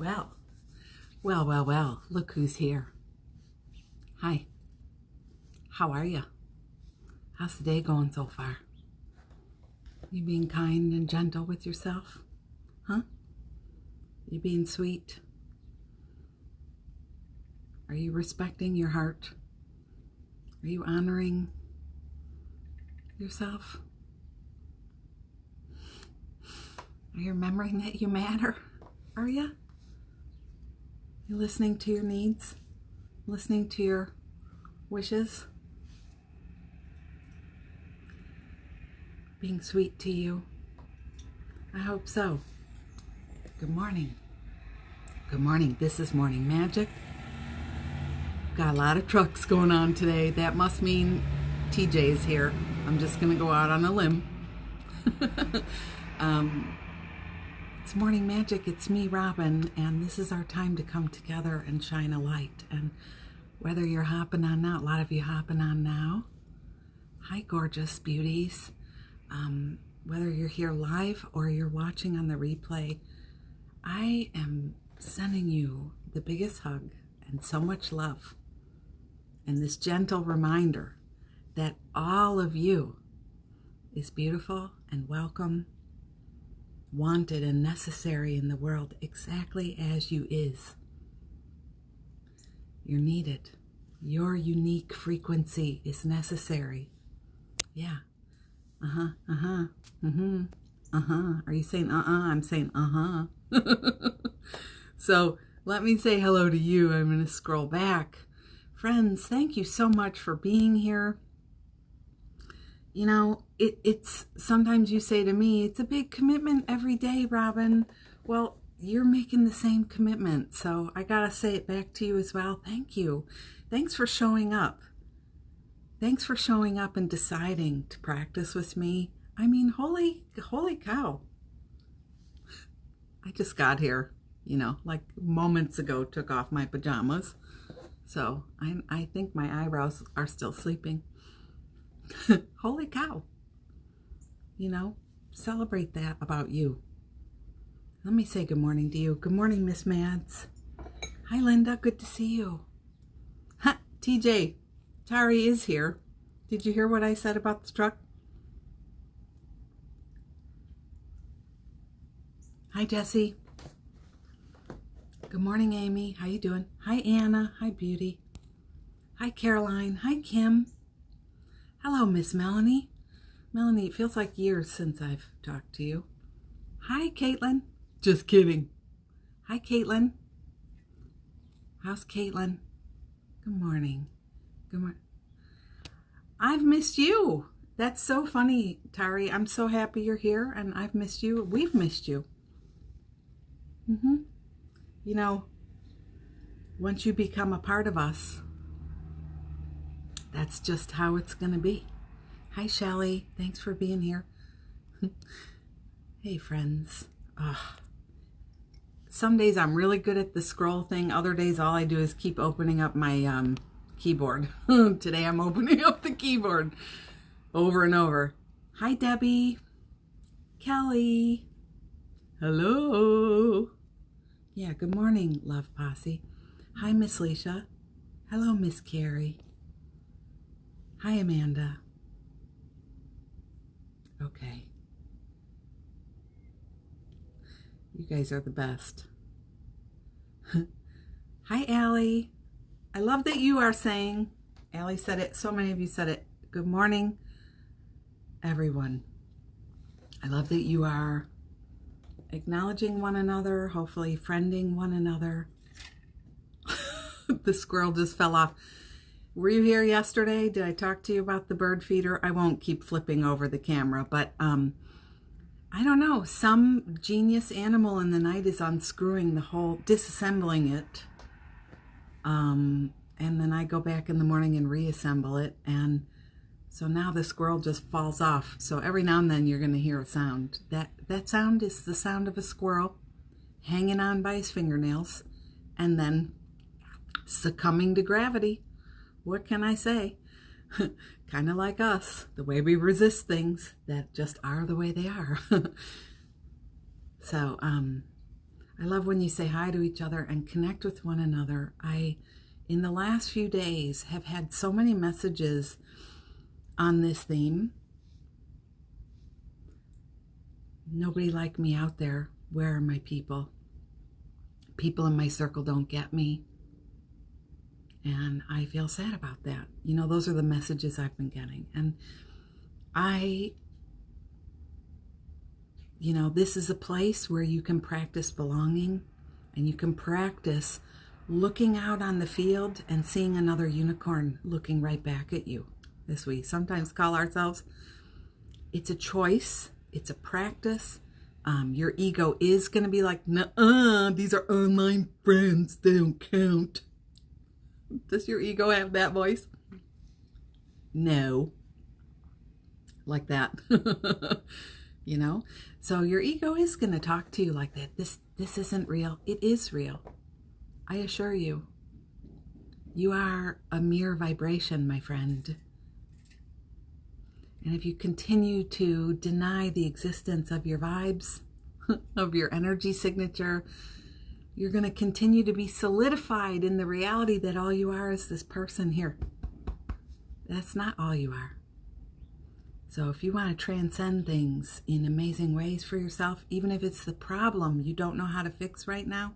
Well, well, look who's here. Hi. How are you? How's the day going so far? You being kind and gentle with yourself? Huh? You being sweet? Are you respecting your heart? Are you honoring yourself? Are you remembering that you matter? Are you? You listening to your needs? Listening to your wishes? Being sweet to you? I hope so. Good morning. Good morning. This is Morning Magic. Got a lot of trucks going on today. That must mean TJ is here. I'm just going to go out on a limb. It's Morning Magic. It's me, Robin, and this is our time to come together and shine a light. And whether you're hopping on now, a lot of you hopping on now. Hi, gorgeous beauties. Whether you're here live or you're watching on the replay, I am sending you the biggest hug and so much love. And this gentle reminder that all of you is beautiful and welcome, wanted and necessary in the world exactly as you is. You're needed. Your unique frequency is necessary. Yeah. Are you saying I'm saying So let me say hello to you. I'm going to scroll back. Friends, thank you so much for being here. You know, it's sometimes you say to me, it's a big commitment every day, Robin. Well, you're making the same commitment. So I got to say it back to you as well. Thank you. Thanks for showing up. Thanks for showing up and deciding to practice with me. I mean, holy cow. I just got here, you know, like moments ago, took off my pajamas. So I think my eyebrows are still sleeping. Holy cow. You know, celebrate that about you. Let me say good morning to you. Good morning, Miss Mads. Hi, Linda. Good to see you. Ha, TJ. Tari is here. Did you hear what I said about the truck? Hi, Jessie. Good morning, Amy. How you doing? Hi, Anna. Hi, Beauty. Hi, Caroline. Hi, Kim. Hello, Miss Melanie. Melanie, it feels like years since I've talked to you. Hi, Caitlin. Just kidding. Hi, Caitlin. How's Caitlin? Good morning. Good morning. I've missed you. That's so funny, Tari. I'm so happy you're here, and I've missed you. We've missed you. You know, once you become a part of us, that's just how it's going to be. Hi, Shelly. Thanks for being here. Hey, friends. Some days I'm really good at the scroll thing. Other days all I do is keep opening up my keyboard. Today I'm opening up the keyboard over and over. Hi, Debbie. Kelly. Hello. Yeah, good morning, Love Posse. Hi, Miss Leisha. Hello, Miss Carrie. Hi, Amanda. Okay. You guys are the best. Hi, Allie. I love that you are saying, Allie said it, so many of you said it. Good morning, everyone. I love that you are acknowledging one another, hopefully friending one another. The squirrel just fell off. Were you here yesterday? Did I talk to you about the bird feeder? I won't keep flipping over the camera, but I don't know. Some genius animal in the night is unscrewing the whole, disassembling it. And then I go back in the morning and reassemble it. And so now the squirrel just falls off. So every now and then you're going to hear a sound. That sound is the sound of a squirrel hanging on by his fingernails and then succumbing to gravity. What can I say? Kind of like us, the way we resist things that just are the way they are. So I love when you say hi to each other and connect with one another. In the last few days, have had so many messages on this theme. Nobody like me out there. Where are my people? People in my circle don't get me. And I feel sad about that. You know, those are the messages I've been getting. And this is a place where you can practice belonging, and you can practice looking out on the field and seeing another unicorn looking right back at you, as we sometimes call ourselves. It's a choice. It's a practice. Your ego is going to be like, nuh-uh, these are online friends. They don't count. Does your ego have that voice? No. Like that. You know? So your ego is going to talk to you like that. This isn't real. It is real. I assure you. You are a mere vibration, my friend. And if you continue to deny the existence of your vibes, of your energy signature, you're going to continue to be solidified in the reality that all you are is this person here. That's not all you are. So if you want to transcend things in amazing ways for yourself, even if it's the problem you don't know how to fix right now,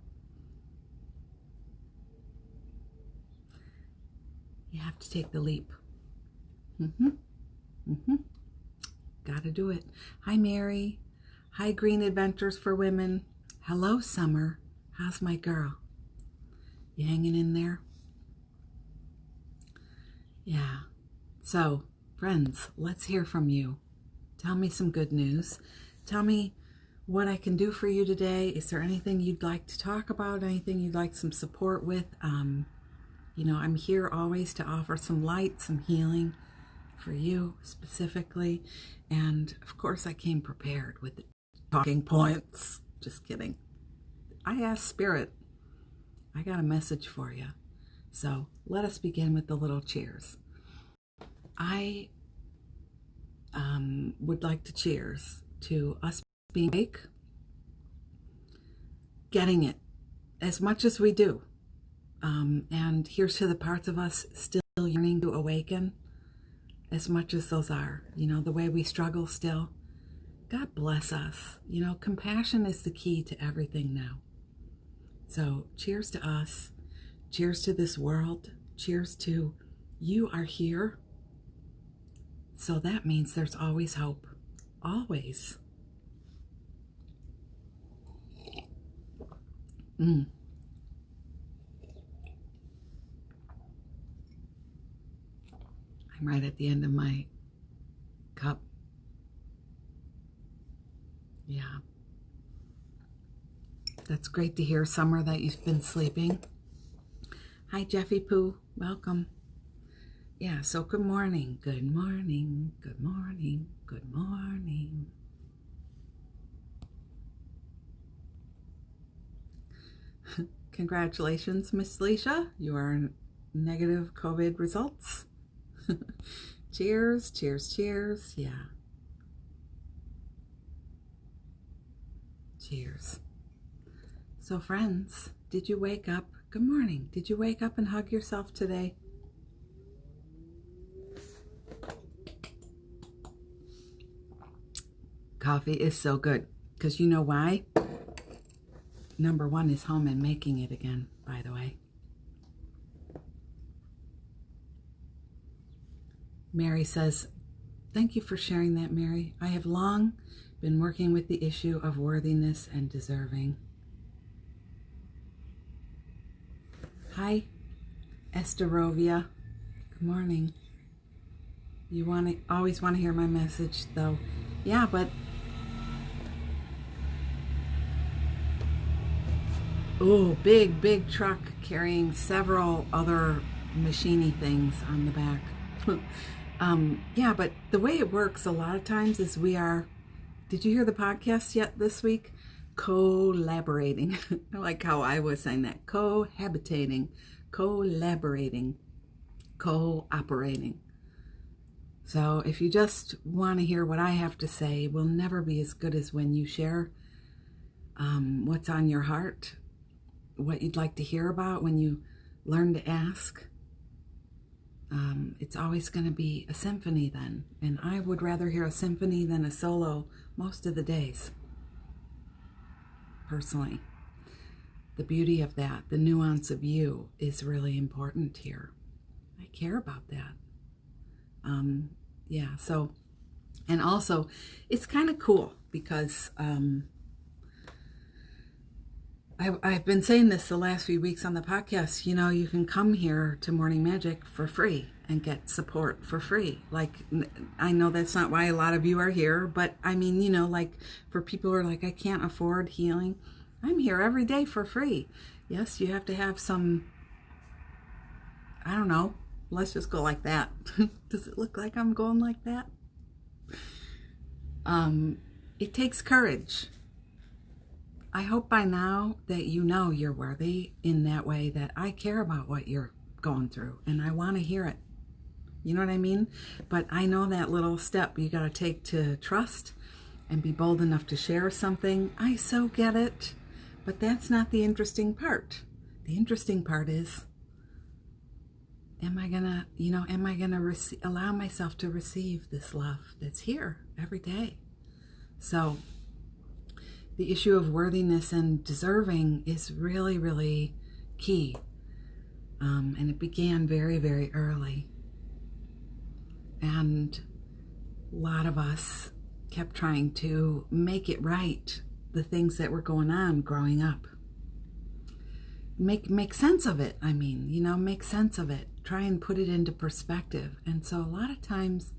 you have to take the leap. Gotta do it. Hi, Mary. Hi, Green Adventures for Women. Hello, Summer. How's my girl? You hanging in there? Yeah. So, friends, let's hear from you. Tell me some good news. Tell me what I can do for you today. Is there anything you'd like to talk about? Anything you'd like some support with? I'm here always to offer some light, some healing for you specifically. And of course, I came prepared with the talking points. Just kidding. I asked Spirit. I got a message for you. So let us begin with the little cheers. I would like to cheers to us being awake, getting it as much as we do. And here's to the parts of us still yearning to awaken, as much as those are, the way we struggle still. God bless us. Compassion is the key to everything now. So cheers to us. Cheers to this world. Cheers to you are here. So that means there's always hope. Always. I'm right at the end of my cup. Yeah. That's great to hear, Summer, that you've been sleeping. Hi, Jeffy Pooh. Welcome. Yeah, so good morning. Good morning. Good morning. Good morning. Congratulations, Miss Leisha. You are negative COVID results. Cheers, cheers, cheers. Yeah. Cheers. So friends, did you wake up? Good morning. Did you wake up and hug yourself today? Coffee is so good. Because you know why? Number one is home and making it again, by the way. Mary says, thank you for sharing that, Mary. I have long been working with the issue of worthiness and deserving. Hi, Esterovia. Good morning. You always want to hear my message, though. Yeah, but oh, big truck carrying several other machiney things on the back. Yeah, but the way it works a lot of times is we are, did you hear the podcast yet this week? Collaborating. I like how I was saying that. Cohabitating, collaborating, cooperating. So if you just want to hear what I have to say, it will never be as good as when you share what's on your heart, what you'd like to hear about when you learn to ask. It's always going to be a symphony then. And I would rather hear a symphony than a solo most of the days, personally. The beauty of that, the nuance of you, is really important here. I care about that. Yeah, so, and also, it's kind of cool because I've been saying this the last few weeks on the podcast, you know, you can come here to Morning Magic for free and get support for free. Like, I know that's not why a lot of you are here, but I mean, you know, like for people who are like, I can't afford healing, I'm here every day for free. Yes, you have to have some, I don't know, let's just go like that. Does it look like I'm going like that? It takes courage. I hope by now that you know you're worthy in that way, that I care about what you're going through and I want to hear it. You know what I mean? But I know that little step you got to take to trust and be bold enough to share something. I so get it. But that's not the interesting part. The interesting part is, am I gonna allow myself to receive this love that's here every day? So the issue of worthiness and deserving is really, really key. And it began very, very early. And a lot of us kept trying to make it right, the things that were going on growing up. Make sense of it. I mean, you know, make sense of it. Try and put it into perspective. And so a lot of times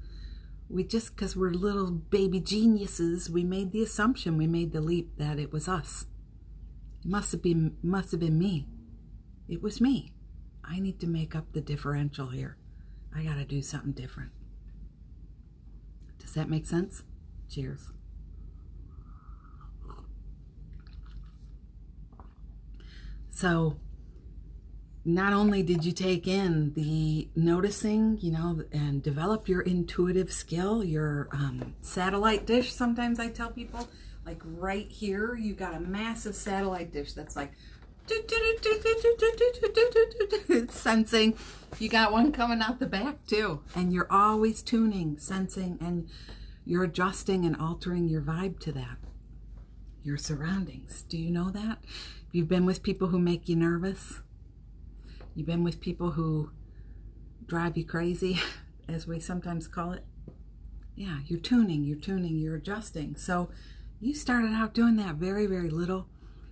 we just, because we're little baby geniuses, we made the assumption, we made the leap that it was us. It must have been me. It was me. I need to make up the differential here. I got to do something different. Does that make sense? Cheers. So not only did you take in the noticing, you know, and develop your intuitive skill, your satellite dish, sometimes I tell people, like right here, you got a massive satellite dish that's like, it's sensing. You got one coming out the back too. And you're always tuning, sensing, and you're adjusting and altering your vibe to that. Your surroundings. Do you know that? You've been with people who make you nervous. You've been with people who drive you crazy, as we sometimes call it. Yeah, you're tuning, you're adjusting. So you started out doing that very, very little.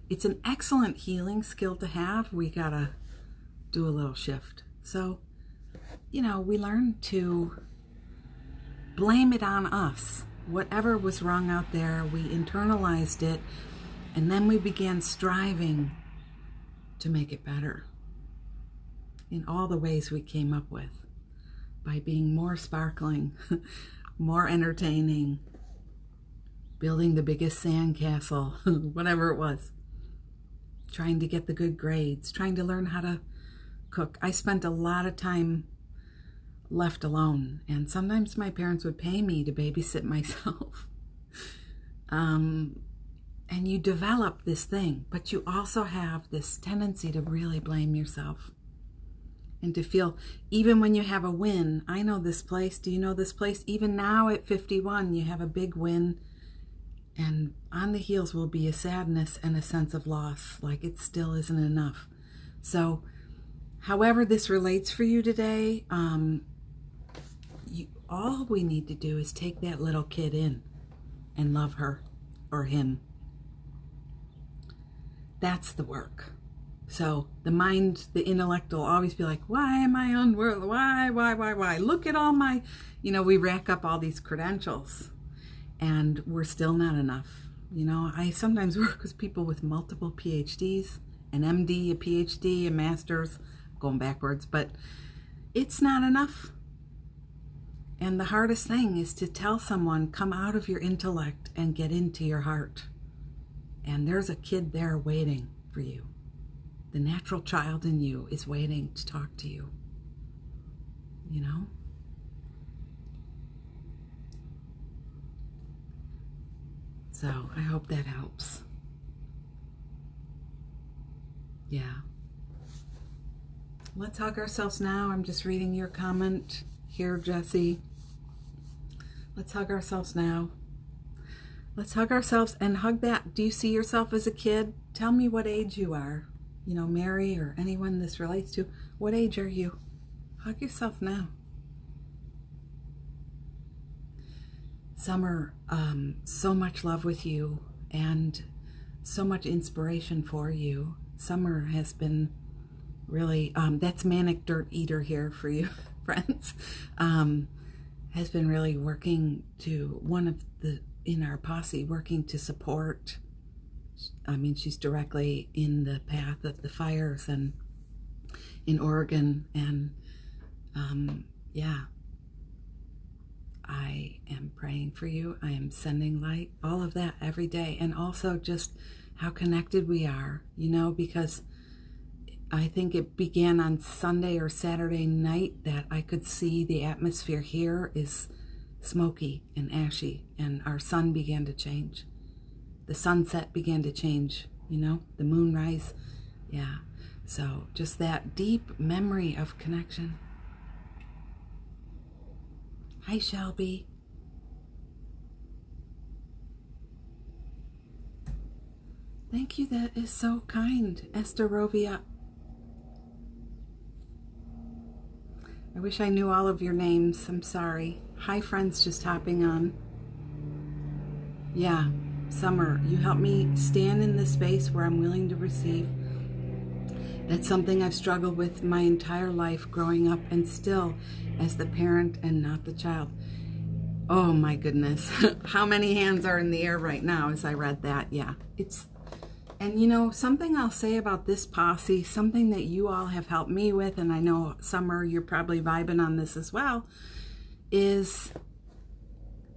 It's an excellent healing skill to have. We gotta do a little shift. So, you know, we learn to blame it on us. Whatever was wrong out there, we internalized it, and then we began striving to make it better in all the ways we came up with, by being more sparkling, more entertaining, building the biggest sandcastle, whatever it was, trying to get the good grades, trying to learn how to cook. I spent a lot of time left alone, and sometimes my parents would pay me to babysit myself. And you develop this thing, but you also have this tendency to really blame yourself and to feel, even when you have a win, I know this place, do you know this place? Even now at 51, you have a big win, and on the heels will be a sadness and a sense of loss, like it still isn't enough. So however this relates for you today, all we need to do is take that little kid in and love her or him. That's the work. So the mind, the intellect will always be like, why am I unworthy? Why? Look at all my, you know, we rack up all these credentials and we're still not enough. You know, I sometimes work with people with multiple PhDs, an MD, a PhD, a master's, going backwards, but it's not enough. And the hardest thing is to tell someone, come out of your intellect and get into your heart. And there's a kid there waiting for you. The natural child in you is waiting to talk to you. You know? So I hope that helps. Yeah. Let's hug ourselves now. I'm just reading your comment here, Jessie. Let's hug ourselves now. Let's hug ourselves and hug that. Do you see yourself as a kid? Tell me what age you are. You know, Mary or anyone this relates to. What age are you? Hug yourself now. Summer, so much love with you and so much inspiration for you. Summer has been really, that's Manic Dirt Eater here for you, friends, has been really working to, in our posse, working to support. I mean, she's directly in the path of the fires and in Oregon, and yeah, I am praying for you. I am sending light, all of that every day, and also just how connected we are, you know, because I think it began on Sunday or Saturday night that I could see the atmosphere here is smoky and ashy, and our sun began to change. The sunset began to change, you know, the moonrise. Yeah. So just that deep memory of connection. Hi, Shelby. Thank you. That is so kind, Esther Rovia. I wish I knew all of your names. I'm sorry. Hi, friends just hopping on. Yeah, Summer, you help me stand in the space where I'm willing to receive. That's something I've struggled with my entire life growing up, and still as the parent and not the child. Oh my goodness. How many hands are in the air right now as I read that? Yeah, and you know, something I'll say about this posse, something that you all have helped me with, and I know, Summer, you're probably vibing on this as well, is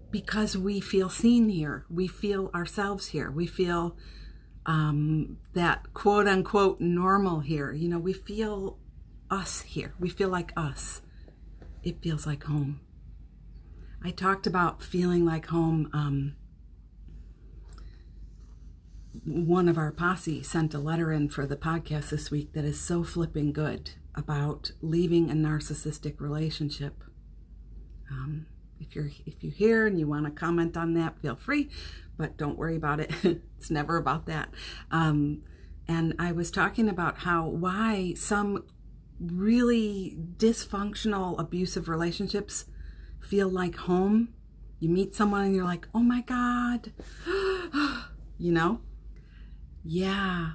because we feel seen here. We feel ourselves here. We feel that quote-unquote normal here. You know, we feel us here. We feel like us. It feels like home. I talked about feeling like home. One of our posse sent a letter in for the podcast this week that is so flipping good about leaving a narcissistic relationship. If you're here and you want to comment on that, feel free, but don't worry about it. It's never about that. And I was talking about why some really dysfunctional, abusive relationships feel like home. You meet someone and you're like, oh my God, you know? Yeah,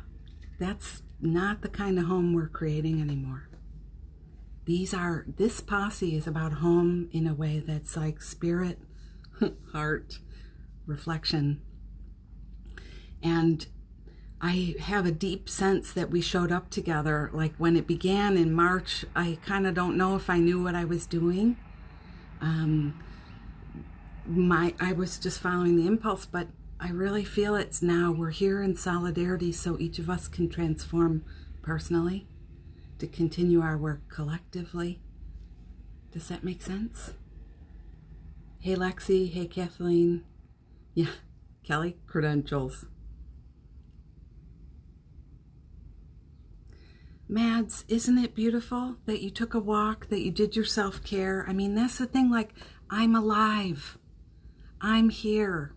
that's not the kind of home we're creating anymore. This posse is about home in a way that's like spirit, heart, reflection. And I have a deep sense that we showed up together. Like when it began in March, I kind of don't know if I knew what I was doing. I was just following the impulse, but I really feel it's now. We're here in solidarity so each of us can transform personally to continue our work collectively. Does that make sense? Hey, Lexi. Hey, Kathleen. Yeah, Kelly, credentials. Mads, isn't it beautiful that you took a walk, that you did your self-care? I mean, that's the thing, like, I'm alive. I'm here.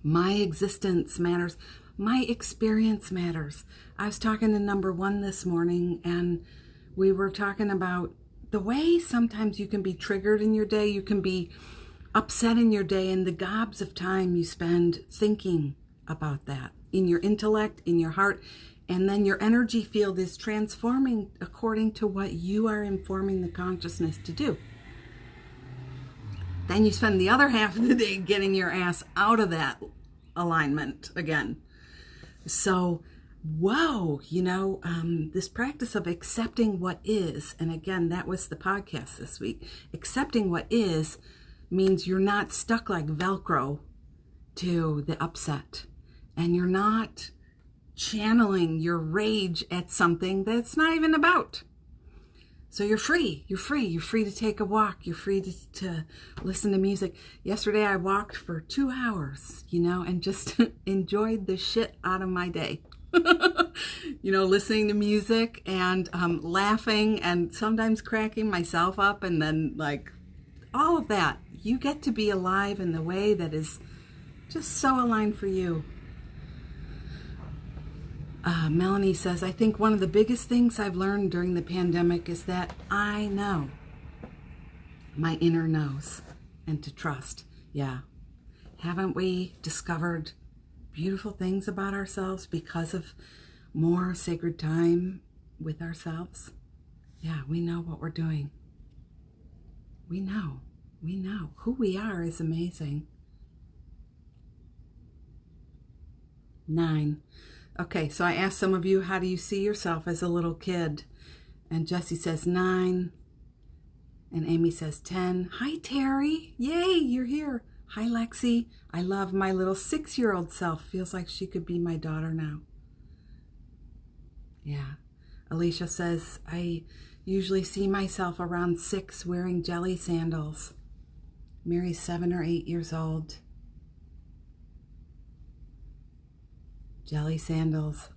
My existence matters. My experience matters. I was talking to number 1 this morning, and we were talking about the way sometimes you can be triggered in your day, you can be upset in your day, and the gobs of time you spend thinking about that in your intellect, in your heart, and then your energy field is transforming according to what you are informing the consciousness to do. Then you spend the other half of the day getting your ass out of that alignment again. So, whoa, you know, this practice of accepting what is, and again, that was the podcast this week. Accepting what is means you're not stuck like Velcro to the upset, and you're not channeling your rage at something that's not even about. So you're free. You're free to take a walk. You're free to listen to music. Yesterday I walked for 2 hours, you know, and just enjoyed the shit out of my day. listening to music and laughing and sometimes cracking myself up, and then like all of that. You get to be alive in the way that is just so aligned for you. Melanie says, I think one of the biggest things I've learned during the pandemic is that I know. My inner knows, and to trust. Yeah. Haven't we discovered beautiful things about ourselves because of more sacred time with ourselves? Yeah, we know what we're doing. We know. We know. Who we are is amazing. 9. Okay, so I asked some of you, how do you see yourself as a little kid? And Jessie says 9. And Amy says 10. Hi, Terry. Yay, you're here. Hi, Lexi. I love my little 6-year-old self. Feels like she could be my daughter now. Yeah. Alicia says, I usually see myself around 6 wearing jelly sandals. Mary's 7 or 8 years old. Jelly sandals.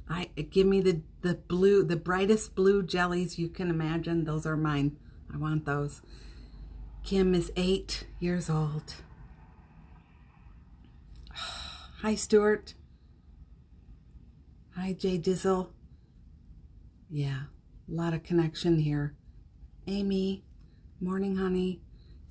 Give me the blue, the brightest blue jellies you can imagine. Those are mine. I want those. Kim is 8 years old. Hi, Stuart. Hi, Jay Dizzle. Yeah, a lot of connection here. Amy, morning, honey.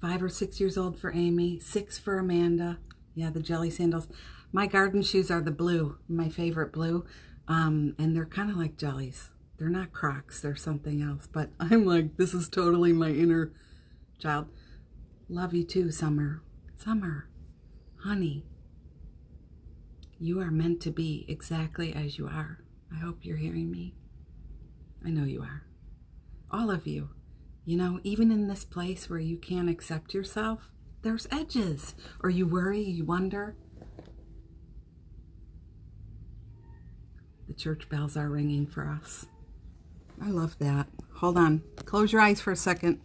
5 or 6 years old for Amy. 6 for Amanda. Yeah, the jelly sandals. My garden shoes are the blue, my favorite blue, and they're kind of like jellies. They're not Crocs, they're something else, but I'm like, this is totally my inner child. Love you too, Summer. Summer, honey, you are meant to be exactly as you are. I hope you're hearing me. I know you are. All of you. Even in this place where you can't accept yourself, there's edges, or you worry, you wonder. The church bells are ringing for us. I love that. Hold on. Close your eyes for a second.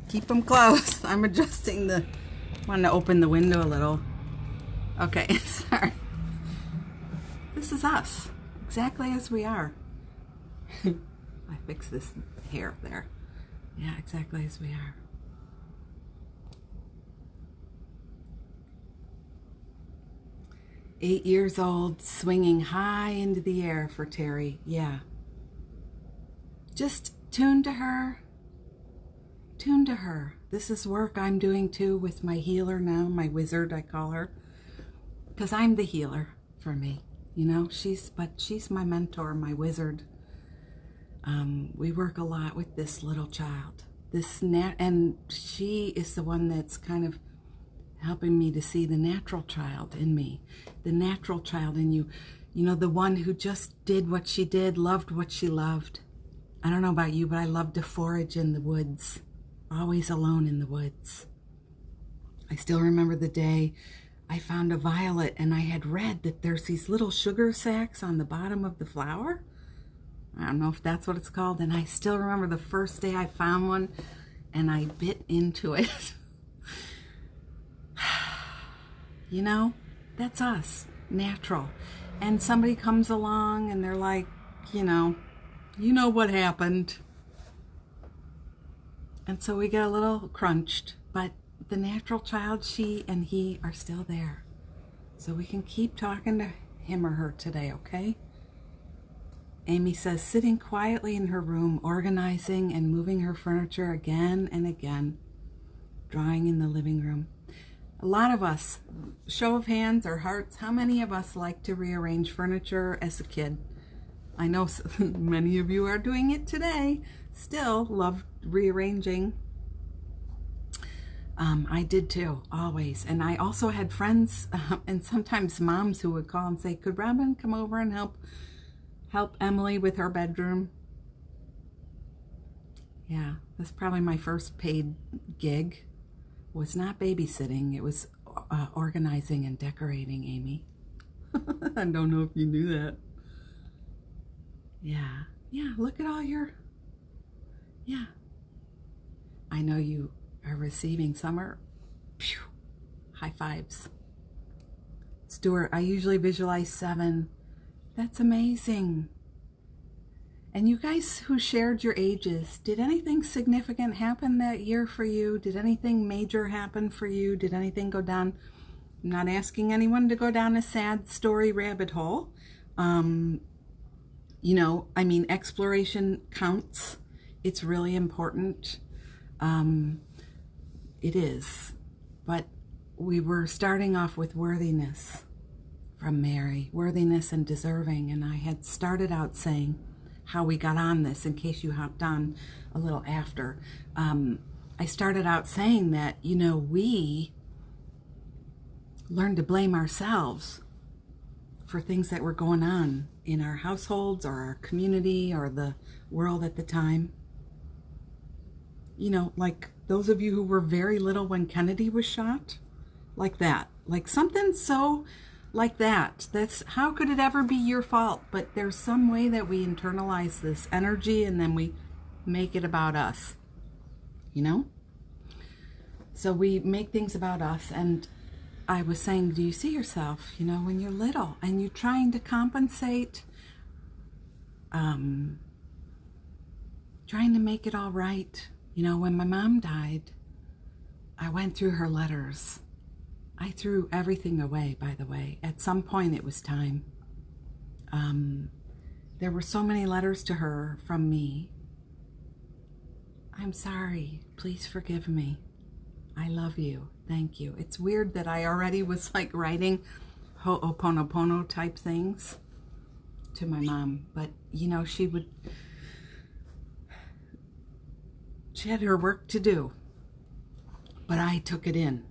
Keep them closed. I'm adjusting want to open the window a little. Okay, sorry. This is us. Exactly as we are. I fixed this hair there. Yeah, exactly as we are. Eight years old, swinging high into the air for Terry. Yeah. Just tune to her. Tune to her. This is work I'm doing too with my healer now, my wizard, I call her. Because I'm the healer for me. She's my mentor, my wizard. We work a lot with this little child. And she is the one that's kind of helping me to see the natural child in me, the natural child in you. The one who just did what she did, loved what she loved. I don't know about you, but I love to forage in the woods, always alone in the woods. I still remember the day I found a violet, and I had read that there's these little sugar sacs on the bottom of the flower. I don't know if that's what it's called. And I still remember the first day I found one, and I bit into it. That's us, natural. And somebody comes along and they're like, you know what happened. And so we get a little crunched, but the natural child, she and he are still there. So we can keep talking to him or her today, okay? Amy says, sitting quietly in her room, organizing and moving her furniture again and again, drawing in the living room. A lot of us, show of hands or hearts, how many of us like to rearrange furniture as a kid? I know many of you are doing it today. Still love rearranging. I did too, always. And I also had friends and sometimes moms who would call and say, could Robin come over and help Emily with her bedroom? Yeah, that's probably my first paid gig. Was not babysitting. It was organizing and decorating, Amy. I don't know if you knew that. Yeah. Yeah, look at all your... Yeah. I know you are receiving summer. Phew. High fives. Stuart, I usually visualize 7 That's amazing. And you guys who shared your ages, did anything significant happen that year for you? Did anything major happen for you? Did anything go down? I'm not asking anyone to go down a sad story rabbit hole. You know, I mean, exploration counts. It's really important. It is. But we were starting off with worthiness from Mary, worthiness and deserving. And I had started out saying how we got on this, in case you hopped on a little after. I started out saying that, you know, we learned to blame ourselves for things that were going on in our households or our community or the world at the time. You know, like those of you who were very little when Kennedy was shot, like that, like something so like that. That's, how could it ever be your fault? But there's some way that we internalize this energy and then we make it about us, you know? So we make things about us. And I was saying, do you see yourself, you know, when you're little and you're trying to compensate, trying to make it all right? You know, when my mom died, I went through her letters. I threw everything away, by the way. At some point, it was time. There were so many letters to her from me. I'm sorry. Please forgive me. I love you. Thank you. It's weird that I already was like writing Ho'oponopono type things to my mom. But, you know, she had her work to do. But I took it in.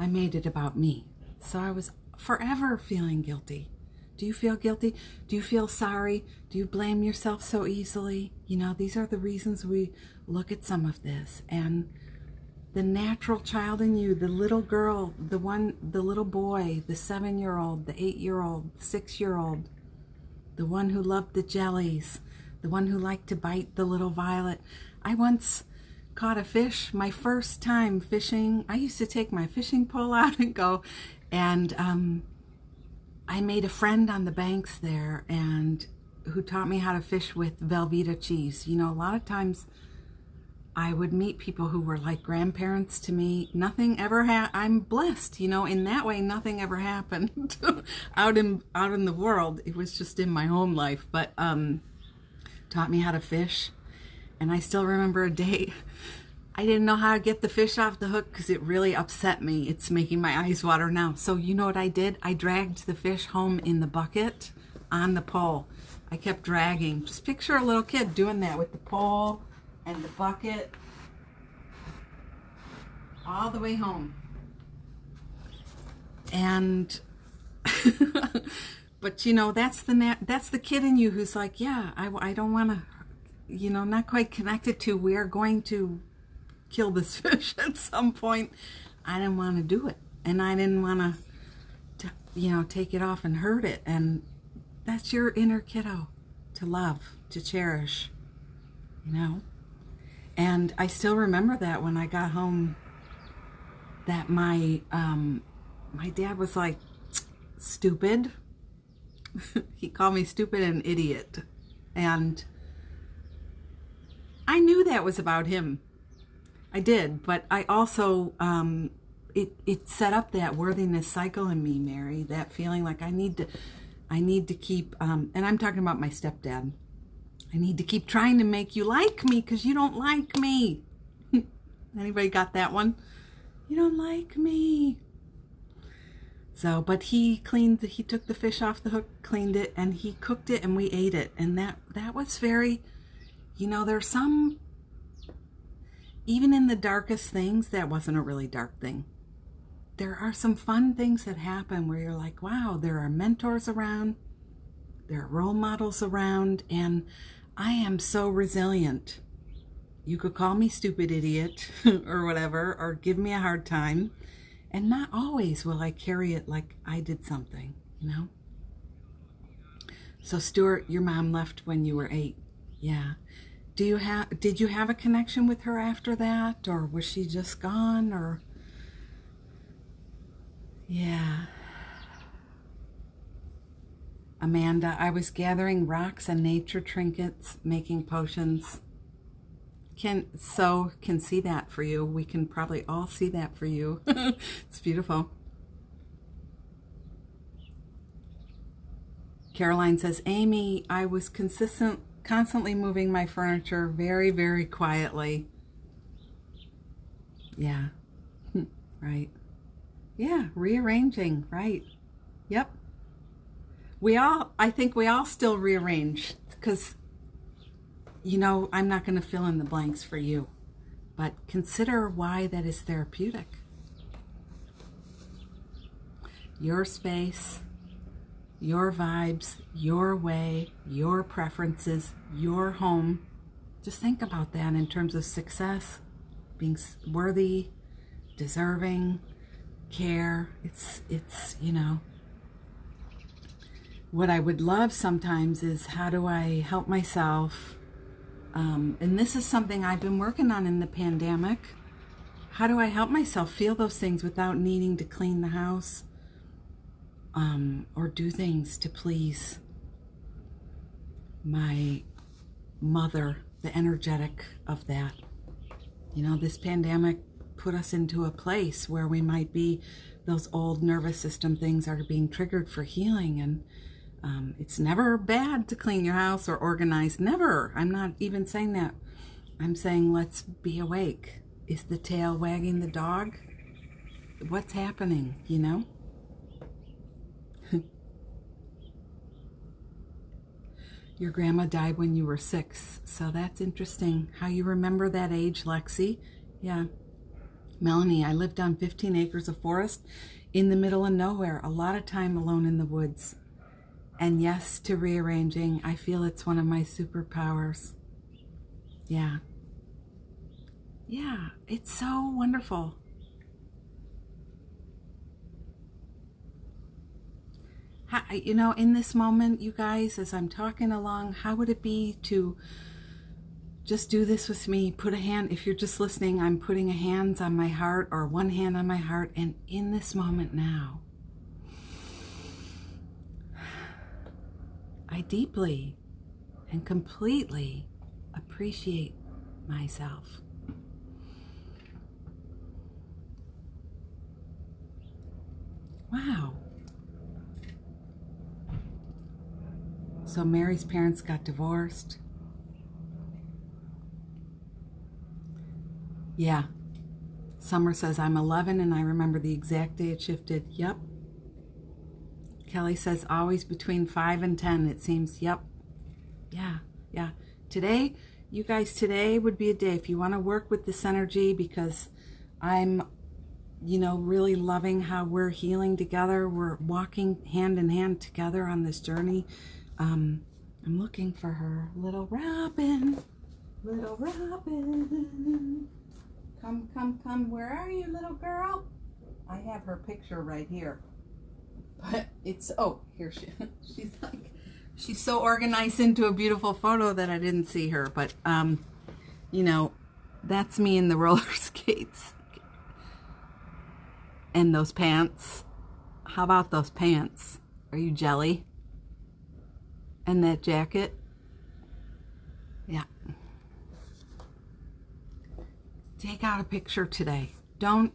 I made it about me. So I was forever feeling guilty. Do you feel guilty? Do you feel sorry? Do you blame yourself so easily? You know, these are the reasons we look at some of this. And the natural child in you, the little girl, the little boy, the 7-year-old, the 8-year-old, 6-year-old, the one who loved the jellies, the one who liked to bite the little violet. I once caught a fish, my first time fishing. I used to take my fishing pole out and go, and I made a friend on the banks there and who taught me how to fish with Velveeta cheese. You know, a lot of times I would meet people who were like grandparents to me. Nothing ever I'm blessed, you know, in that way. Nothing ever happened out in the world. It was just in my home life, but taught me how to fish. And I still remember a day I didn't know how to get the fish off the hook because it really upset me. It's making my eyes water now. So you know what I did? I dragged the fish home in the bucket on the pole. I kept dragging. Just picture a little kid doing that with the pole and the bucket all the way home. And but you know, that's the kid in you who's like, yeah, I don't want to, you know, not quite connected to, we are going to kill this fish at some point. I didn't want to do it. And I didn't want to, you know, take it off and hurt it. And that's your inner kiddo to love, to cherish, you know. And I still remember that when I got home, that my dad was like, stupid. He called me stupid and idiot. And I knew that was about him. I did, but I also, it set up that worthiness cycle in me, Mary, that feeling like I need to keep, and I'm talking about my stepdad. I need to keep trying to make you like me because you don't like me. Anybody got that one? You don't like me. So, but he took the fish off the hook, cleaned it, and he cooked it, and we ate it. And that was very, you know, there's some, even in the darkest things, that wasn't a really dark thing. There are some fun things that happen where you're like, wow, there are mentors around, there are role models around, and I am so resilient. You could call me stupid idiot or whatever, or give me a hard time. And not always will I carry it like I did something, you know? So Stuart, your mom left when you were 8. Yeah. Did you have a connection with her after that? Or was she just gone? Or, yeah. Amanda, I was gathering rocks and nature trinkets, making potions. Can see that for you. We can probably all see that for you. It's beautiful. Caroline says, Amy, I was constantly moving my furniture very, very quietly. Yeah, right. Yeah, rearranging, right. Yep. I think we all still rearrange because, you know, I'm not going to fill in the blanks for you, but consider why that is therapeutic. Your space, your vibes, your way, your preferences, your home. Just think about that in terms of success, being worthy, deserving, care. It's you know, what I would love sometimes is how do I help myself? And this is something I've been working on in the pandemic. How do I help myself feel those things without needing to clean the house or do things to please my mother, the energetic of that? You know, this pandemic put us into a place where we might be, those old nervous system things are being triggered for healing. And it's never bad to clean your house or organize. Never. I'm not even saying that. I'm saying let's be awake. Is the tail wagging the dog? What's happening, you know? Your grandma died when you were 6, so that's interesting. How you remember that age, Lexi. Yeah. Melanie, I lived on 15 acres of forest in the middle of nowhere, a lot of time alone in the woods. And yes to rearranging. I feel it's one of my superpowers. Yeah. Yeah, it's so wonderful. You know, in this moment, you guys, as I'm talking along, how would it be to just do this with me? Put a hand, if you're just listening, I'm putting a hand on my heart or one hand on my heart. And in this moment now, I deeply and completely appreciate myself. Wow. So Mary's parents got divorced. Yeah. Summer says, I'm 11 and I remember the exact day it shifted. Yep. Kelly says, always between 5 and 10, it seems. Yep. Yeah. Yeah. Today, you guys, today would be a day if you want to work with this energy, because I'm, you know, really loving how we're healing together. We're walking hand in hand together on this journey. I'm looking for her. Little Robin. Little Robin. Come, come, come. Where are you, little girl? I have her picture right here. But it's, oh, here she's like, she's so organized into a beautiful photo that I didn't see her. But, you know, that's me in the roller skates. And those pants. How about those pants? Are you jelly? And that jacket? Yeah. Take out a picture today. Don't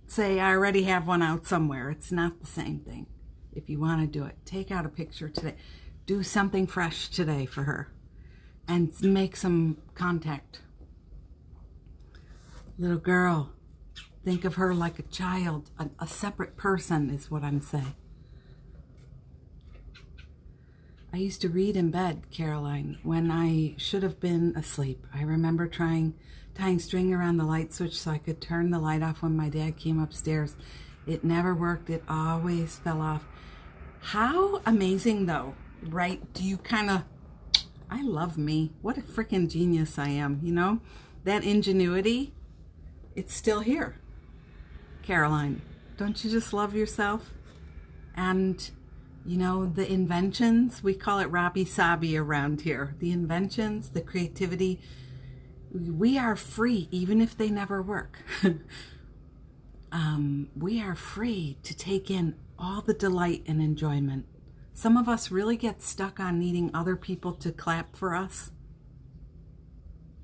say I already have one out somewhere. It's not the same thing. If you want to do it, take out a picture today. Do something fresh today for her. And make some contact. Little girl, think of her like a child. A separate person is what I'm saying. I used to read in bed, Caroline, when I should have been asleep. I remember tying string around the light switch so I could turn the light off when my dad came upstairs. It never worked. It always fell off. How amazing, though, right? Do you kind of, I love me. What a freaking genius I am, you know? That ingenuity, it's still here. Caroline, don't you just love yourself? And you know, the inventions, we call it Robbie Sabi around here. The inventions, the creativity, we are free, even if they never work. We are free to take in all the delight and enjoyment Some of us really get stuck on needing other people to clap for us.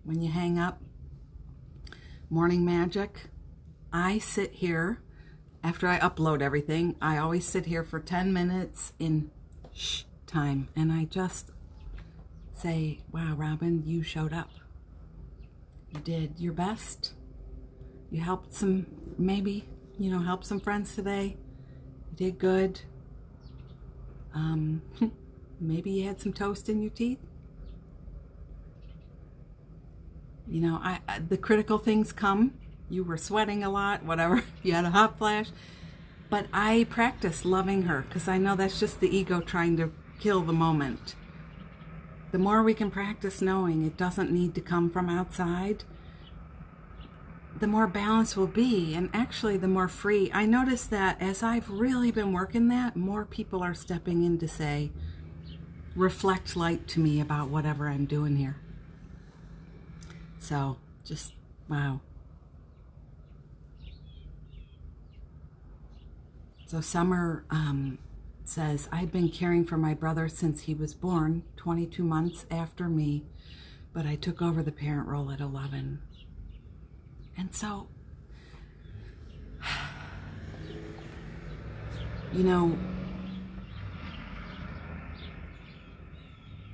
When you hang up, morning magic, I sit here, after I upload everything, I always sit here for 10 minutes in shh time, and I just say, wow, Robin, you showed up. You did your best. You helped some, maybe, help some friends today. You did good. Maybe you had some toast in your teeth. The critical things come. You were sweating a lot, whatever. You had a hot flash. But I practice loving her because I know that's just the ego trying to kill the moment. The more we can practice knowing it doesn't need to come from outside, the more balance will be, and actually the more free. I notice that as I've really been working that, more people are stepping in to say, reflect light to me about whatever I'm doing here. So, just, wow. So Summer says, I've been caring for my brother since he was born, 22 months after me, but I took over the parent role at 11. And so,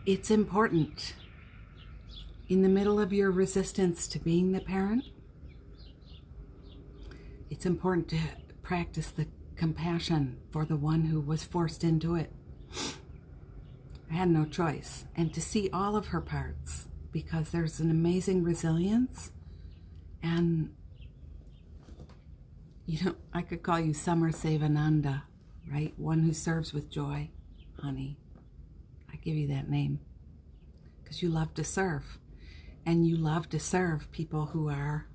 it's important in the middle of your resistance to being the parent. It's important to practice the compassion for the one who was forced into it. I had no choice. And to see all of her parts, because there's an amazing resilience. And, I could call you Summer Sevananda, right? One who serves with joy, honey. I give you that name because you love to serve. And you love to serve people who are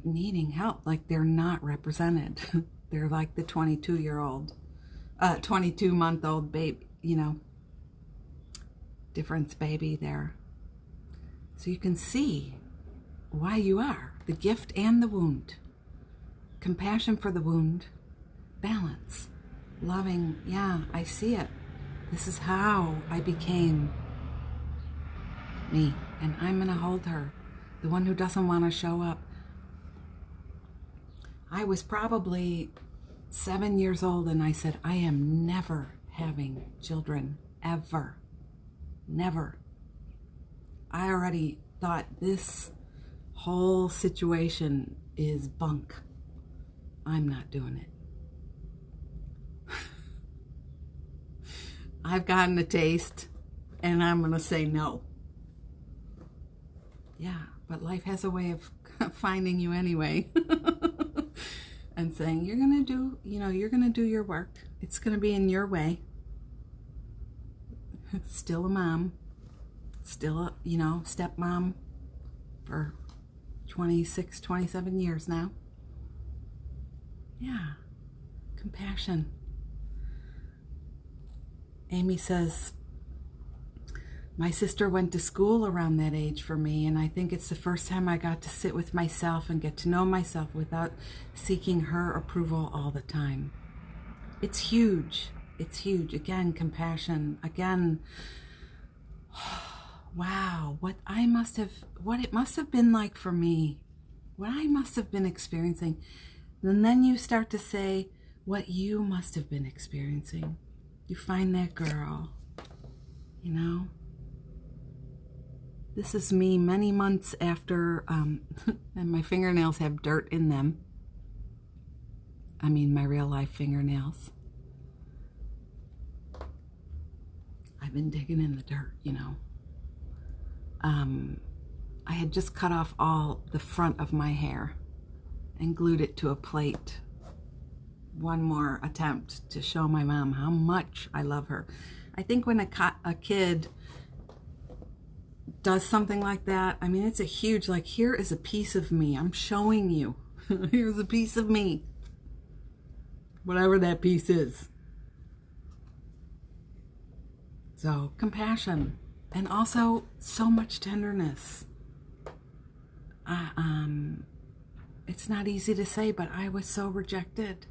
needing help, like they're not represented. They're like the 22-month-old baby, difference baby there. So you can see why you are, the gift and the wound. Compassion for the wound, balance, loving, yeah, I see it. This is how I became me, and I'm going to hold her, the one who doesn't want to show up. I was probably 7 years old, and I said, I am never having children, ever, never. I already thought this whole situation is bunk. I'm not doing it. I've gotten a taste, and I'm going to say no. Yeah, but life has a way of finding you anyway. And saying, you're going to do your work. It's going to be in your way. Still a mom. Still a, stepmom for 26, 27 years now. Yeah. Compassion. Amy says, my sister went to school around that age for me, and I think it's the first time I got to sit with myself and get to know myself without seeking her approval all the time. It's huge. It's huge. Again, compassion. Again, wow, what it must have been like for me, what I must have been experiencing. And then you start to say what you must have been experiencing. You find that girl, This is me many months after, and my fingernails have dirt in them. I mean, my real life fingernails. I've been digging in the dirt, I had just cut off all the front of my hair and glued it to a plate. One more attempt to show my mom how much I love her. I think when a kid does something like that, I mean, it's a huge, here is a piece of me. I'm showing you. Here's a piece of me. Whatever that piece is. So, compassion. And also, so much tenderness. It's not easy to say, but I was so rejected.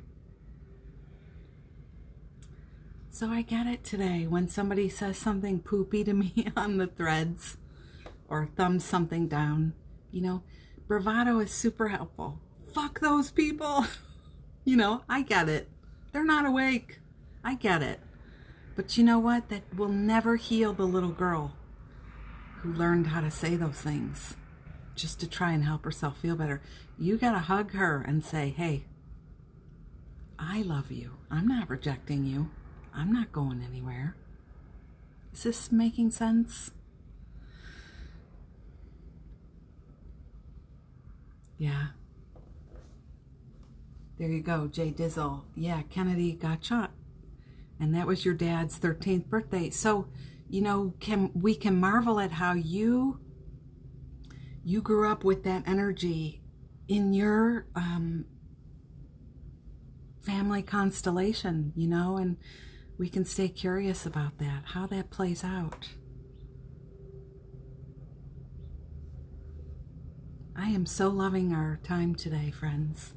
So I get it today when somebody says something poopy to me on the threads or thumbs something down. You know, bravado is super helpful. Fuck those people. You know, I get it. They're not awake. I get it. But you know what? That will never heal the little girl who learned how to say those things just to try and help herself feel better. You got to hug her and say, hey, I love you. I'm not rejecting you. I'm not going anywhere. Is this making sense? Yeah. There you go, Jay Dizzle. Yeah, Kennedy got shot. And that was your dad's 13th birthday. So, you know, we can marvel at how you grew up with that energy in your family constellation, you know, and we can stay curious about that, how that plays out. I am so loving our time today, friends.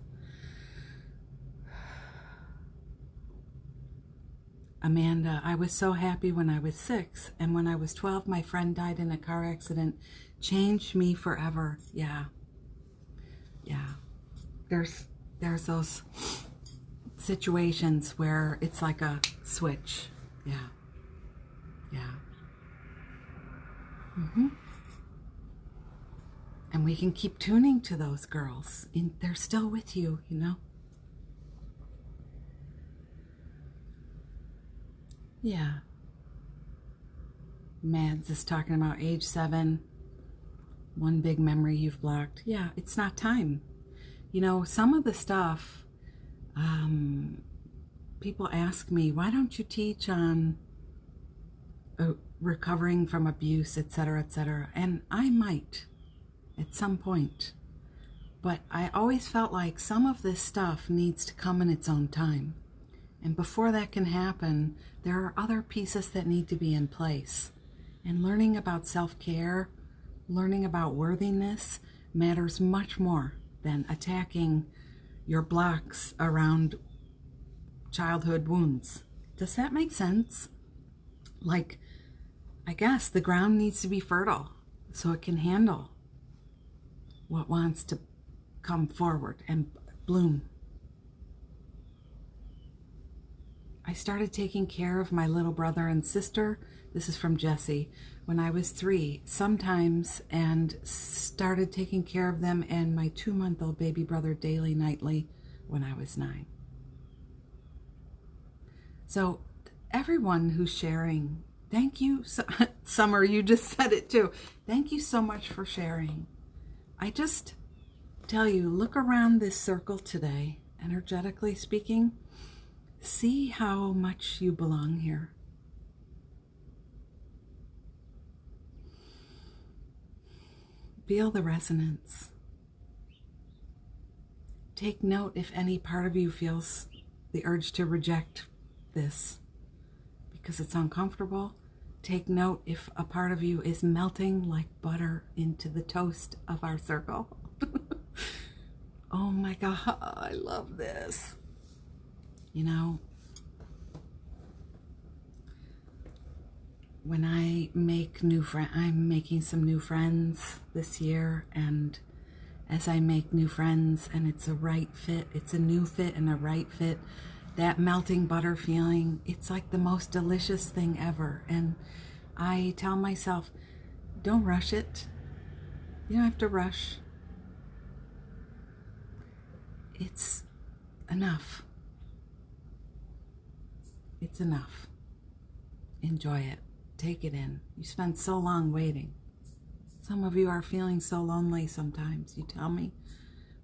Amanda, I was so happy when I was 6, and when I was 12, my friend died in a car accident. Changed me forever. Yeah. Yeah. There's those situations where it's like a switch. Yeah. Yeah. And we can keep tuning to those girls. They're still with you, you know? Yeah. Mads is talking about age 7. One big memory you've blocked. Yeah, it's not time. You know, some of the stuff, people ask me, why don't you teach on recovering from abuse, etc., etc.? And I might at some point. But I always felt like some of this stuff needs to come in its own time. And before that can happen, there are other pieces that need to be in place. And learning about self-care, learning about worthiness matters much more than attacking your blocks around childhood wounds. Does that make sense? Like, I guess the ground needs to be fertile so it can handle what wants to come forward and bloom. I started taking care of my little brother and sister, this is from Jessie, when I was 3 sometimes, and started taking care of them and my 2-month-old baby brother daily, nightly when I was 9. So everyone who's sharing, thank you. Summer, you just said it too. Thank you so much for sharing. I just tell you, look around this circle today, energetically speaking. See how much you belong here. Feel the resonance. Take note if any part of you feels the urge to reject this because it's uncomfortable. Take note if a part of you is melting like butter into the toast of our circle. Oh my God, I love this. You know, when I make new friends, I'm making some new friends this year, and as I make new friends and it's a right fit, it's a new fit and a right fit, that melting butter feeling, it's like the most delicious thing ever. And I tell myself, don't rush it. You don't have to rush. It's enough. It's enough. Enjoy it. Take it in. You spent so long waiting. Some of you are feeling so lonely sometimes. You tell me,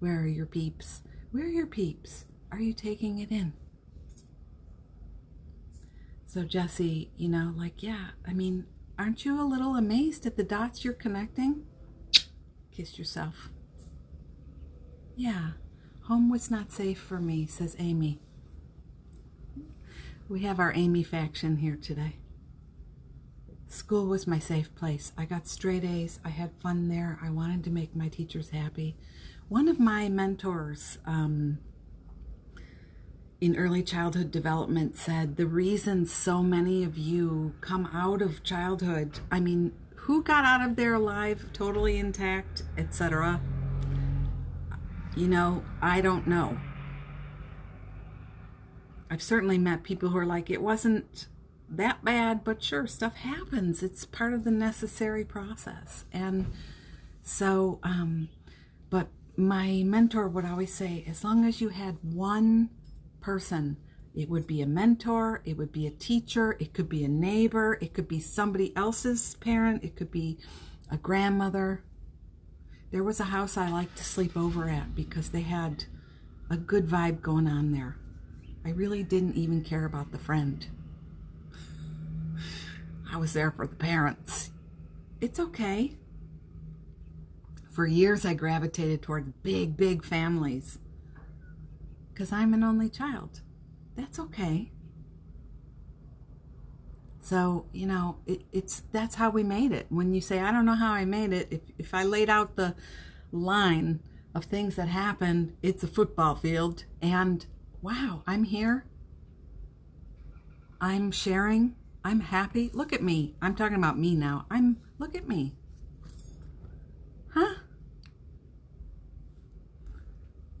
where are your peeps? Where are your peeps? Are you taking it in? So Jessie, you know, like, yeah, I mean, aren't you a little amazed at the dots you're connecting? Kiss yourself. Yeah, home was not safe for me, says Amy. We have our Amy faction here today. School was my safe place. I got straight A's. I had fun there. I wanted to make my teachers happy. One of my mentors, in early childhood development said the reason so many of you come out of childhood, I mean, who got out of there alive, totally intact, etc.? You know, I don't know. I've certainly met people who are like, it wasn't that bad, but sure, stuff happens. It's part of the necessary process. And so, but my mentor would always say, as long as you had one person, it would be a mentor, it would be a teacher, it could be a neighbor, it could be somebody else's parent, it could be a grandmother. There was a house I liked to sleep over at because they had a good vibe going on there. I really didn't even care about the friend. I was there for the parents. It's okay. For years I gravitated toward big, big families because I'm an only child. That's okay. So, you know, that's how we made it. When you say, I don't know how I made it, if I laid out the line of things that happened, it's a football field, and wow, I'm here. I'm sharing. I'm happy. Look at me. I'm talking about me now. Look at me. Huh?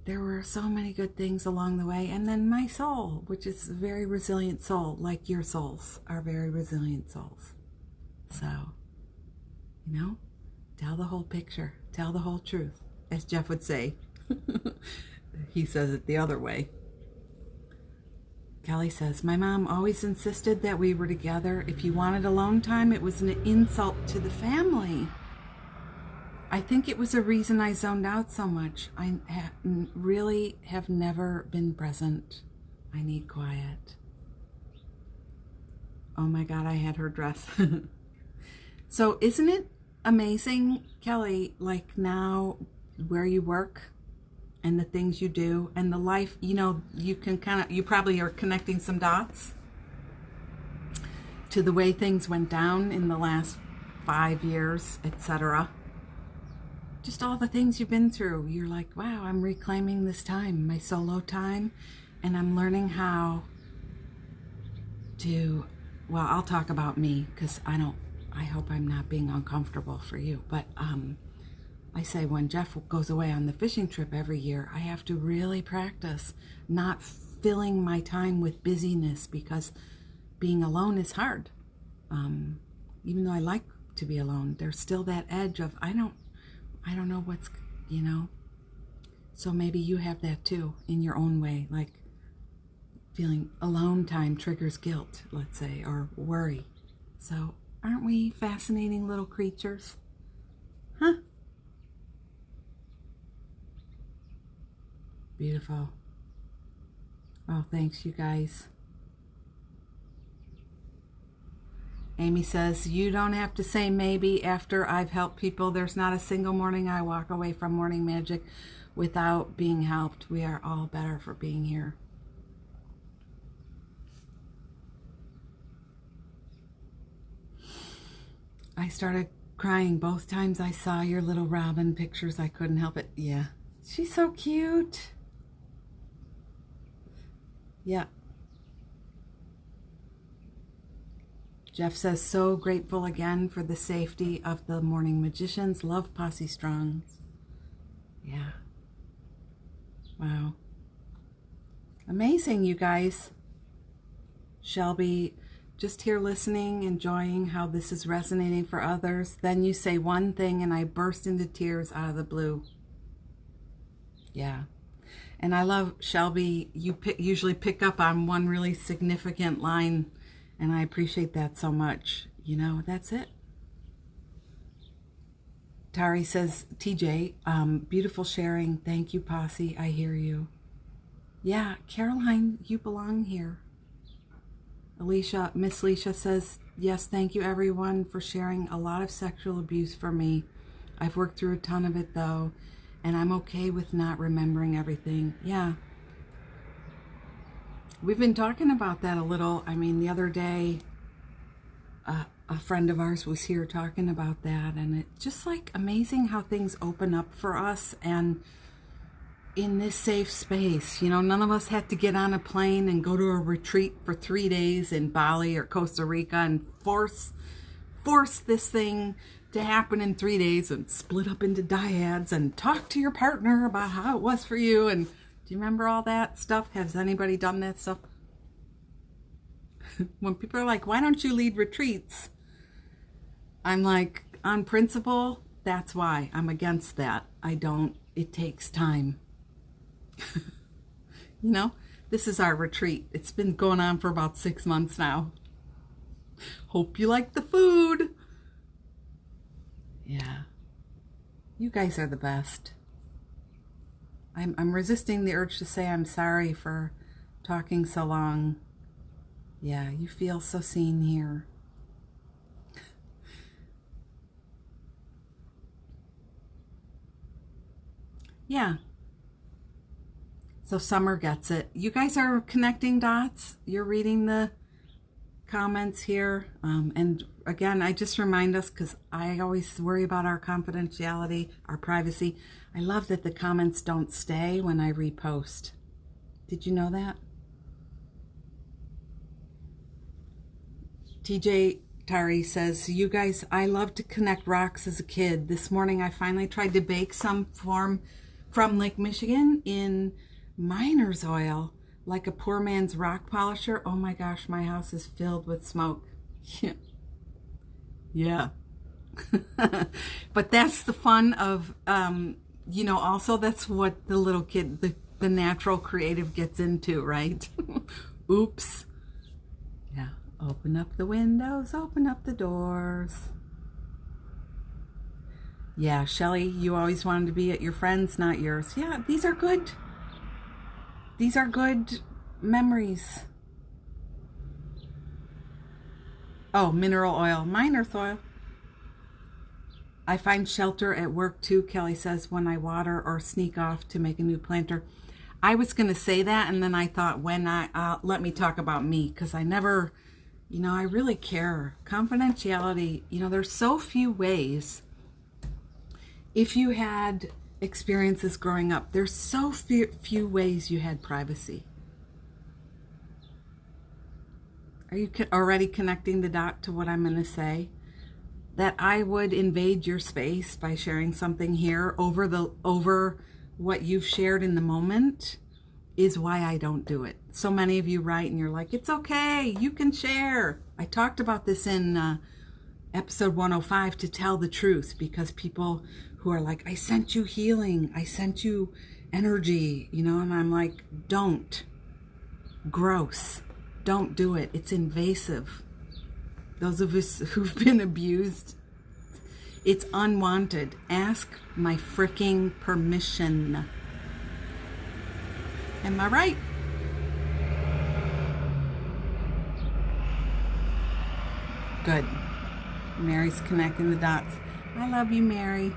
There were so many good things along the way. And then my soul, which is a very resilient soul, like your souls are very resilient souls. So, you know, tell the whole picture. Tell the whole truth, as Jeff would say. He says it the other way. Kelly says, my mom always insisted that we were together. If you wanted alone time, it was an insult to the family. I think it was a reason I zoned out so much. I really have never been present. I need quiet. Oh my God, I had her dress. So isn't it amazing, Kelly, like now where you work and the things you do and the life, you know, you probably are connecting some dots to the way things went down in the last 5 years, etc. Just all the things you've been through. You're like, wow, I'm reclaiming this time, my solo time, and I'm learning how to, well, I'll talk about me because I hope I'm not being uncomfortable for you, but I say when Jeff goes away on the fishing trip every year, I have to really practice not filling my time with busyness because being alone is hard. Even though I like to be alone, there's still that edge of, I don't know what's, you know. So maybe you have that too in your own way, like feeling alone time triggers guilt, let's say, or worry. So aren't we fascinating little creatures? Huh? Beautiful. Oh, thanks, you guys. Amy says, you don't have to say maybe after I've helped people. There's not a single morning I walk away from Morning Magic without being helped. We are all better for being here. I started crying both times I saw your little Robin pictures. I couldn't help it. Yeah, she's so cute. Yeah. Jeff says, so grateful again for the safety of the Morning Magicians. Love Posse Strong. Yeah. Wow. Amazing, you guys. Shelby, just here listening, enjoying how this is resonating for others. Then you say one thing and I burst into tears out of the blue. Yeah. And I love, Shelby, you usually pick up on one really significant line, and I appreciate that so much. You know, that's it. Tari says, TJ, beautiful sharing. Thank you, Posse. I hear you. Yeah, Caroline, you belong here. Alicia, Miss Alicia says, yes, thank you everyone for sharing a lot of sexual abuse for me. I've worked through a ton of it though, and I'm okay with not remembering everything. Yeah. We've been talking about that a little. I mean, the other day, a friend of ours was here talking about that, and it's just like amazing how things open up for us, and in this safe space. You know, none of us had to get on a plane and go to a retreat for 3 days in Bali or Costa Rica and force this thing to happen in 3 days and split up into dyads and talk to your partner about how it was for you. And do you remember all that stuff? Has anybody done that stuff? When people are like, why don't you lead retreats? I'm like, on principle, that's why. I'm against that. I don't. It takes time. You know, this is our retreat. It's been going on for about 6 months now. Hope you like the food. Yeah. You guys are the best. I'm resisting the urge to say I'm sorry for talking so long. Yeah, you feel so seen here. Yeah. So Summer gets it. You guys are connecting dots. You're reading the comments here. And again, I just remind us, because I always worry about our confidentiality, our privacy. I love that the comments don't stay when I repost. Did you know that? TJ Tari says, you guys, I loved to connect rocks as a kid. This morning I finally tried to bake some form from Lake Michigan in miner's oil, like a poor man's rock polisher. Oh my gosh, my house is filled with smoke. Yeah. But that's the fun of, you know, also that's what the little kid, the natural creative gets into, right? Oops. Yeah. Open up the windows, open up the doors. Yeah, Shelly, you always wanted to be at your friends, not yours. Yeah, these are good. These are good memories. Oh, mineral oil, miner's oil. I find shelter at work too, Kelly says, when I water or sneak off to make a new planter. I was going to say that, and then I thought, let me talk about me, because I never, you know, I really care. Confidentiality, you know, there's so few ways. If you had experiences growing up, there's so few ways you had privacy. Are you already connecting the dot to what I'm going to say? That I would invade your space by sharing something here over what you've shared in the moment is why I don't do it. So many of you write and you're like, it's okay, you can share. I talked about this in episode 105, to tell the truth, because people who are like, I sent you healing, I sent you energy, you know, and I'm like, don't. Gross. Don't do it. It's invasive. Those of us who've been abused, it's unwanted. Ask my freaking permission. Am I right? Good. Mary's connecting the dots. I love you, Mary.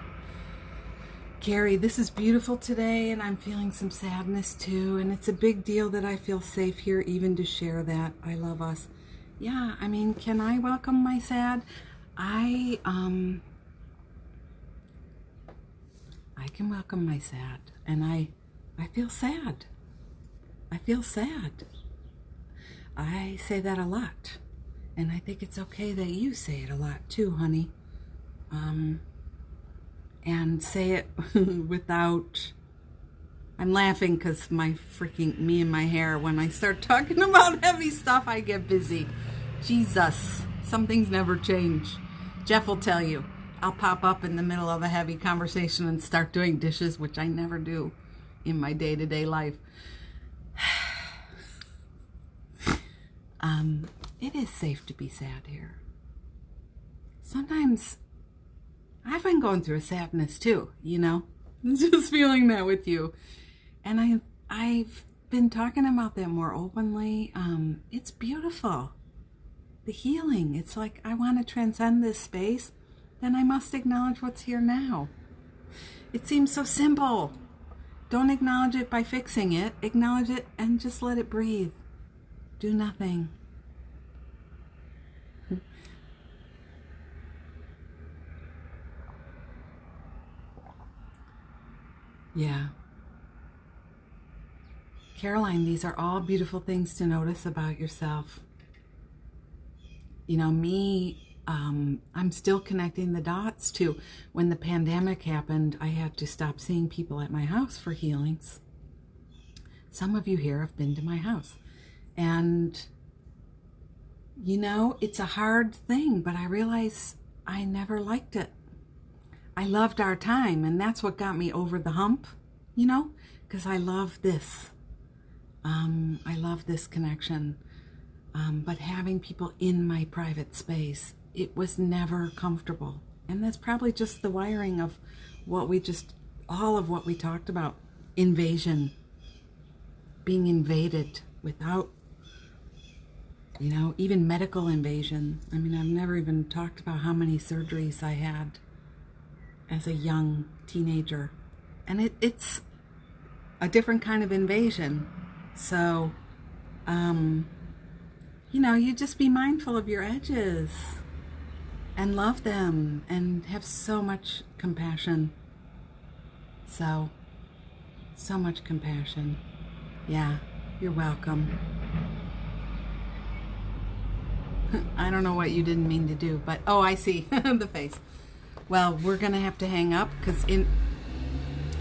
Carrie, this is beautiful today, and I'm feeling some sadness too, and it's a big deal that I feel safe here even to share that. I love us. Yeah, I mean, can I welcome my sad? I can welcome my sad, and I feel sad. I feel sad. I say that a lot, and I think it's okay that you say it a lot too, honey. And say it without, I'm laughing because me and my hair, when I start talking about heavy stuff, I get busy. Jesus, some things never change. Jeff will tell you, I'll pop up in the middle of a heavy conversation and start doing dishes, which I never do in my day-to-day life. It is safe to be sad here. Sometimes I've been going through a sadness too, you know, just feeling that with you. And I've been talking about that more openly. It's beautiful. The healing. It's like, I want to transcend this space, then I must acknowledge what's here now. It seems so simple. Don't acknowledge it by fixing it. Acknowledge it and just let it breathe. Do nothing. Yeah. Caroline, these are all beautiful things to notice about yourself. You know, me, I'm still connecting the dots to when the pandemic happened, I had to stop seeing people at my house for healings. Some of you here have been to my house. And, you know, it's a hard thing, but I realize I never liked it. I loved our time, and that's what got me over the hump, you know, because I love this. I love this connection. But having people in my private space, it was never comfortable. And that's probably just the wiring of what we just, all of what we talked about. Invasion. Being invaded without, you know, even medical invasion. I mean, I've never even talked about how many surgeries I had as a young teenager. And it's a different kind of invasion. So, you know, you just be mindful of your edges and love them and have so much compassion. So much compassion. Yeah, you're welcome. I don't know what you didn't mean to do, but, oh, I see the face. Well, we're going to have to hang up because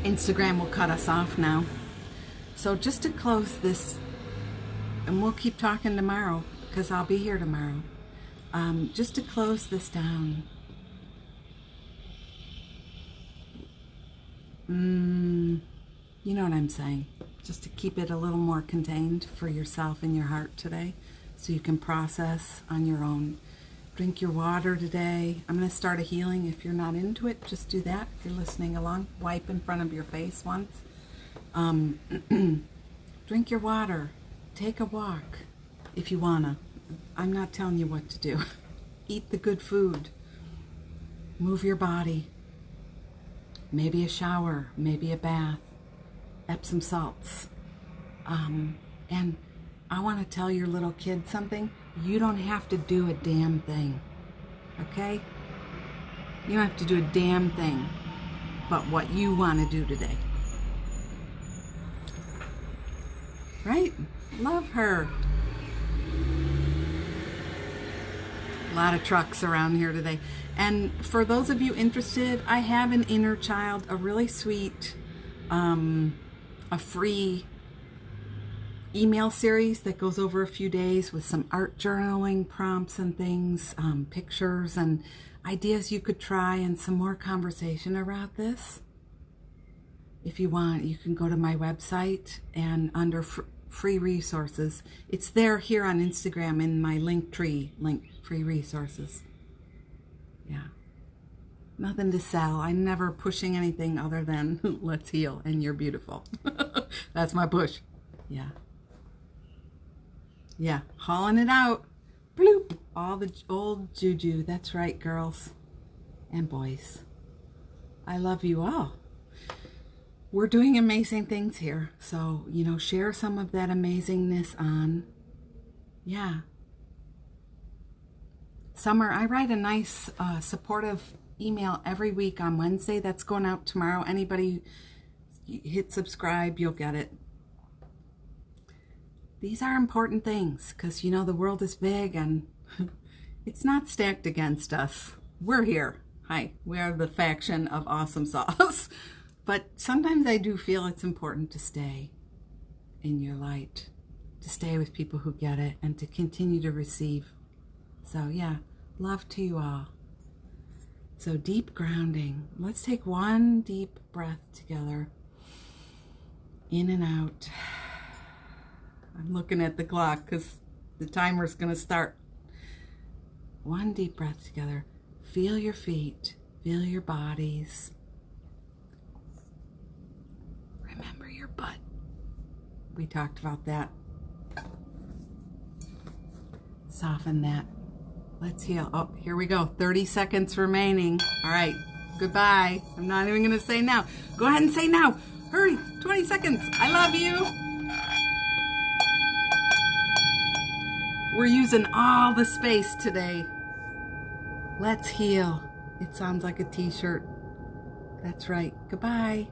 Instagram will cut us off now. So just to close this, and we'll keep talking tomorrow because I'll be here tomorrow. Just to close this down. You know what I'm saying. Just to keep it a little more contained for yourself and your heart today so you can process on your own. Drink your water today. I'm going to start a healing. If you're not into it, just do that. If you're listening along, wipe in front of your face once. Drink your water. Take a walk if you wanna. I'm not telling you what to do. Eat the good food. Move your body. Maybe a shower, maybe a bath. Epsom salts. And I want to tell your little kid something. You don't have to do a damn thing. Okay? You don't have to do a damn thing but what you want to do today. Right? Love her. A lot of trucks around here today. And for those of you interested, I have an inner child, a really sweet, a free email series that goes over a few days with some art journaling prompts and things, pictures and ideas you could try, and some more conversation around this. If you want, you can go to my website and under free resources. It's there here on Instagram in my Linktree link, free resources. Yeah. Nothing to sell. I'm never pushing anything other than let's heal and you're beautiful. That's my push. Yeah. Yeah. Hauling it out. Bloop. All the old juju. That's right, girls and boys. I love you all. We're doing amazing things here. So, you know, share some of that amazingness on. Yeah. Summer, I write a nice supportive email every week on Wednesday. That's going out tomorrow. Anybody hit subscribe, you'll get it. These are important things because, you know, the world is big and it's not stacked against us. We're here. Hi, we are the faction of awesome sauce. But sometimes I do feel it's important to stay in your light, to stay with people who get it, and to continue to receive. So yeah, love to you all. So deep grounding. Let's take one deep breath together. In and out. I'm looking at the clock because the timer's going to start. One deep breath together. Feel your feet. Feel your bodies. Remember your butt. We talked about that. Soften that. Let's heal. Oh, here we go. 30 seconds remaining. All right. Goodbye. I'm not even going to say now. Go ahead and say now. Hurry. 20 seconds. I love you. We're using all the space today. Let's heal. It sounds like a t-shirt. That's right. Goodbye.